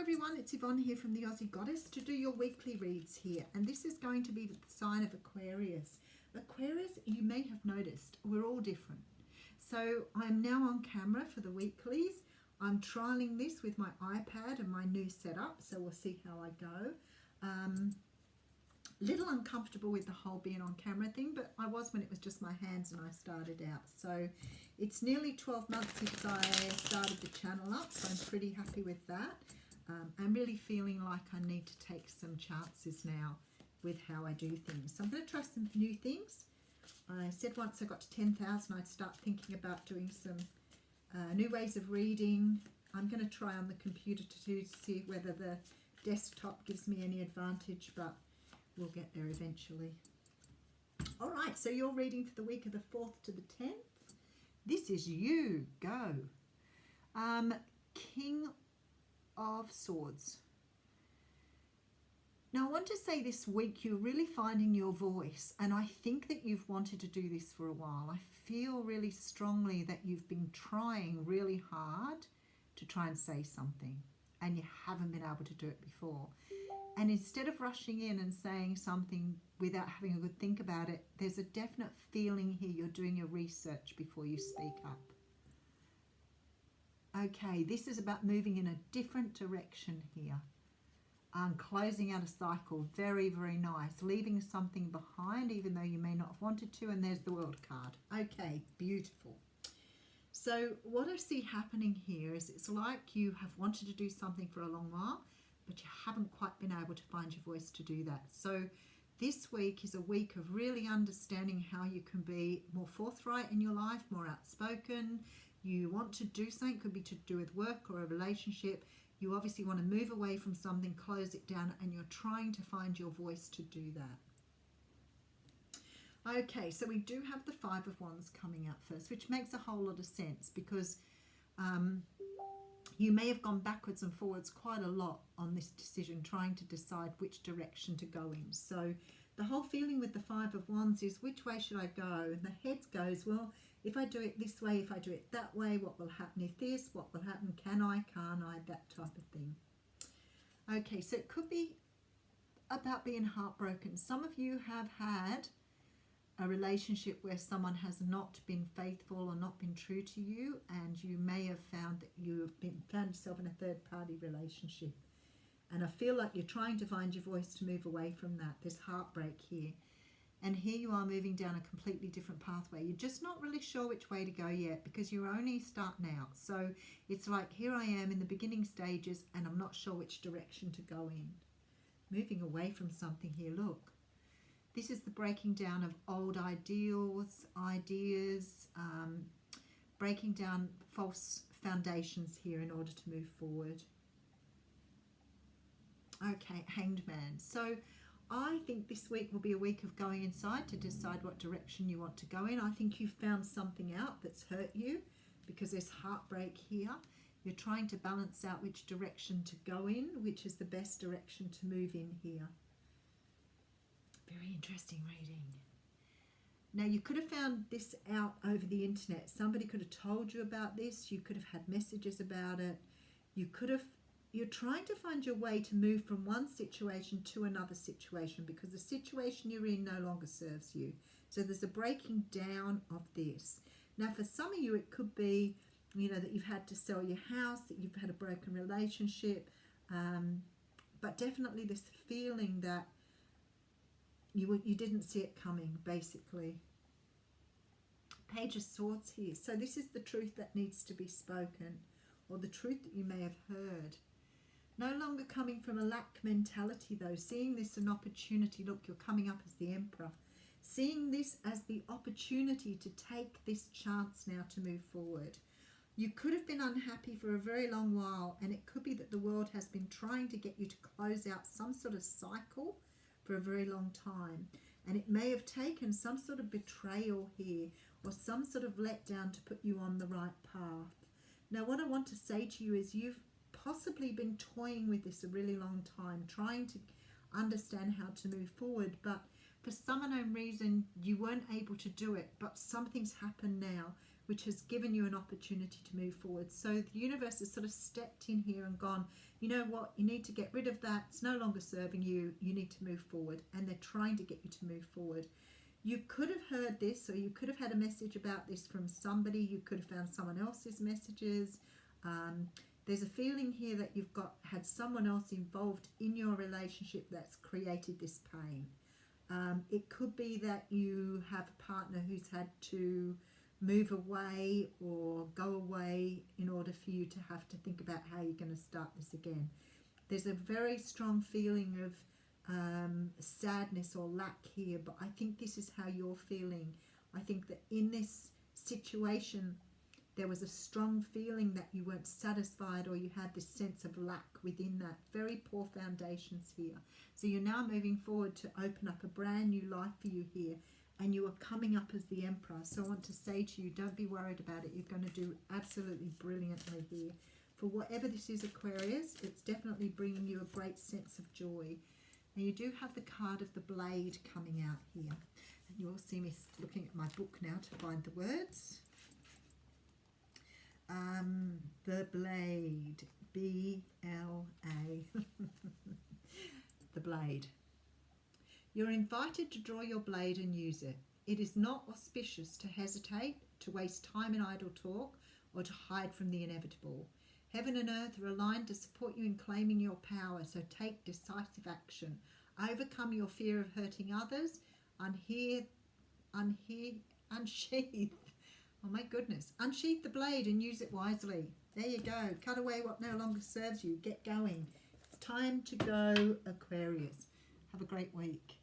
everyone, it's Yvonne here from the Aussie Goddess to do your weekly reads here, and this is going to be the sign of Aquarius. Aquarius, you may have noticed, we're all different. So I'm now on camera for the weeklies. I'm trialing this with my iPad and my new setup, so we'll see how I go. Little uncomfortable with the whole being on camera thing, but I was when it was just my hands and I started out. So it's nearly 12 months since I started the channel up, so I'm pretty happy with that. I'm really feeling like I need to take some chances now with how I do things. So I'm going to try some new things. I said once I got to 10,000 I'd start thinking about doing some new ways of reading. I'm going to try on the computer to see whether the desktop gives me any advantage, but we'll get there eventually. All right, so you're reading for the week of the 4th to the 10th. This is you. Go. King of Swords. Now, I want to say this week you're really finding your voice, and I think that you've wanted to do this for a while. I feel really strongly that you've been trying really hard to try and say something, and you haven't been able to do it before. And instead of rushing in and saying something without having a good think about it, there's a definite feeling here you're doing your research before you speak up. Okay, this is about moving in a different direction here. Closing out a cycle, very, very nice. Leaving something behind, even though you may not have wanted to, and there's the World card. Okay, beautiful. So what I see happening here is it's like you have wanted to do something for a long while, but you haven't quite been able to find your voice to do that. So this week is a week of really understanding how you can be more forthright in your life, more outspoken. You want to do something, could be to do with work or a relationship. You obviously want to move away from something, close it down, and you're trying to find your voice to do that. Okay, so we do have the Five of Wands coming up first, which makes a whole lot of sense because you may have gone backwards and forwards quite a lot on this decision, trying to decide which direction to go in. So the whole feeling with the Five of Wands is, which way should I go? And the head goes, well, if I do it this way, if I do it that way, what will happen if this? What will happen? Can I? Can't I? That type of thing. Okay, so it could be about being heartbroken. Some of you have had a relationship where someone has not been faithful or not been true to you, and you may have found that you've found yourself in a third-party relationship. And I feel like you're trying to find your voice to move away from that. There's heartbreak here. And here you are moving down a completely different pathway. You're just not really sure which way to go yet because you're only starting out. So it's like, here I am in the beginning stages and I'm not sure which direction to go in. Moving away from something here, look. This is the breaking down of old ideals, ideas, breaking down false foundations here in order to move forward. Okay, Hanged Man. So I think this week will be a week of going inside to decide what direction you want to go in. I think you've found something out that's hurt you because there's heartbreak here. You're trying to balance out which direction to go in, which is the best direction to move in here. Very interesting reading. Now, you could have found this out over the internet. Somebody could have told you about this. You could have had messages about it. You're trying to find your way to move from one situation to another situation because the situation you're in no longer serves you. So there's a breaking down of this. Now, for some of you, it could be, that you've had to sell your house, that you've had a broken relationship, but definitely this feeling that you didn't see it coming, basically. Page of Swords here. So this is the truth that needs to be spoken, or the truth that you may have heard. No longer coming from a lack mentality, though. Seeing this an opportunity. Look, you're coming up as the Emperor. Seeing this as the opportunity to take this chance now to move forward. You could have been unhappy for a very long while, and it could be that the world has been trying to get you to close out some sort of cycle for a very long time. And it may have taken some sort of betrayal here or some sort of letdown to put you on the right path. Now, what I want to say to you is you've possibly been toying with this a really long time, trying to understand how to move forward, but for some unknown reason you weren't able to do it, but something's happened now which has given you an opportunity to move forward. So the universe has sort of stepped in here and gone, you know what, you need to get rid of that. It's no longer serving you. You need to move forward. And they're trying to get you to move forward. You could have heard this, or you could have had a message about this from somebody. You could have found someone else's messages. There's a feeling here that you've had someone else involved in your relationship that's created this pain. It could be that you have a partner who's had to move away or go away in order for you to have to think about how you're going to start this again. There's a very strong feeling of sadness or lack here, but I think this is how you're feeling. I think that in this situation there was a strong feeling that you weren't satisfied, or you had this sense of lack within that. Very poor foundations here. So you're now moving forward to open up a brand new life for you here, and you are coming up as the Emperor. So I want to say to you, don't be worried about it. You're going to do absolutely brilliantly here. For whatever this is, Aquarius, it's definitely bringing you a great sense of joy. And you do have the card of the Blade coming out here. And you will see me looking at my book now to find the words. The Blade, B-L-A, the Blade. You're invited to draw your blade and use it. It is not auspicious to hesitate, to waste time in idle talk, or to hide from the inevitable. Heaven and earth are aligned to support you in claiming your power, so take decisive action. Overcome your fear of hurting others. Unsheath. Oh my goodness. Unsheath the blade and use it wisely. There you go. Cut away what no longer serves you. Get going. It's time to go, Aquarius. Have a great week.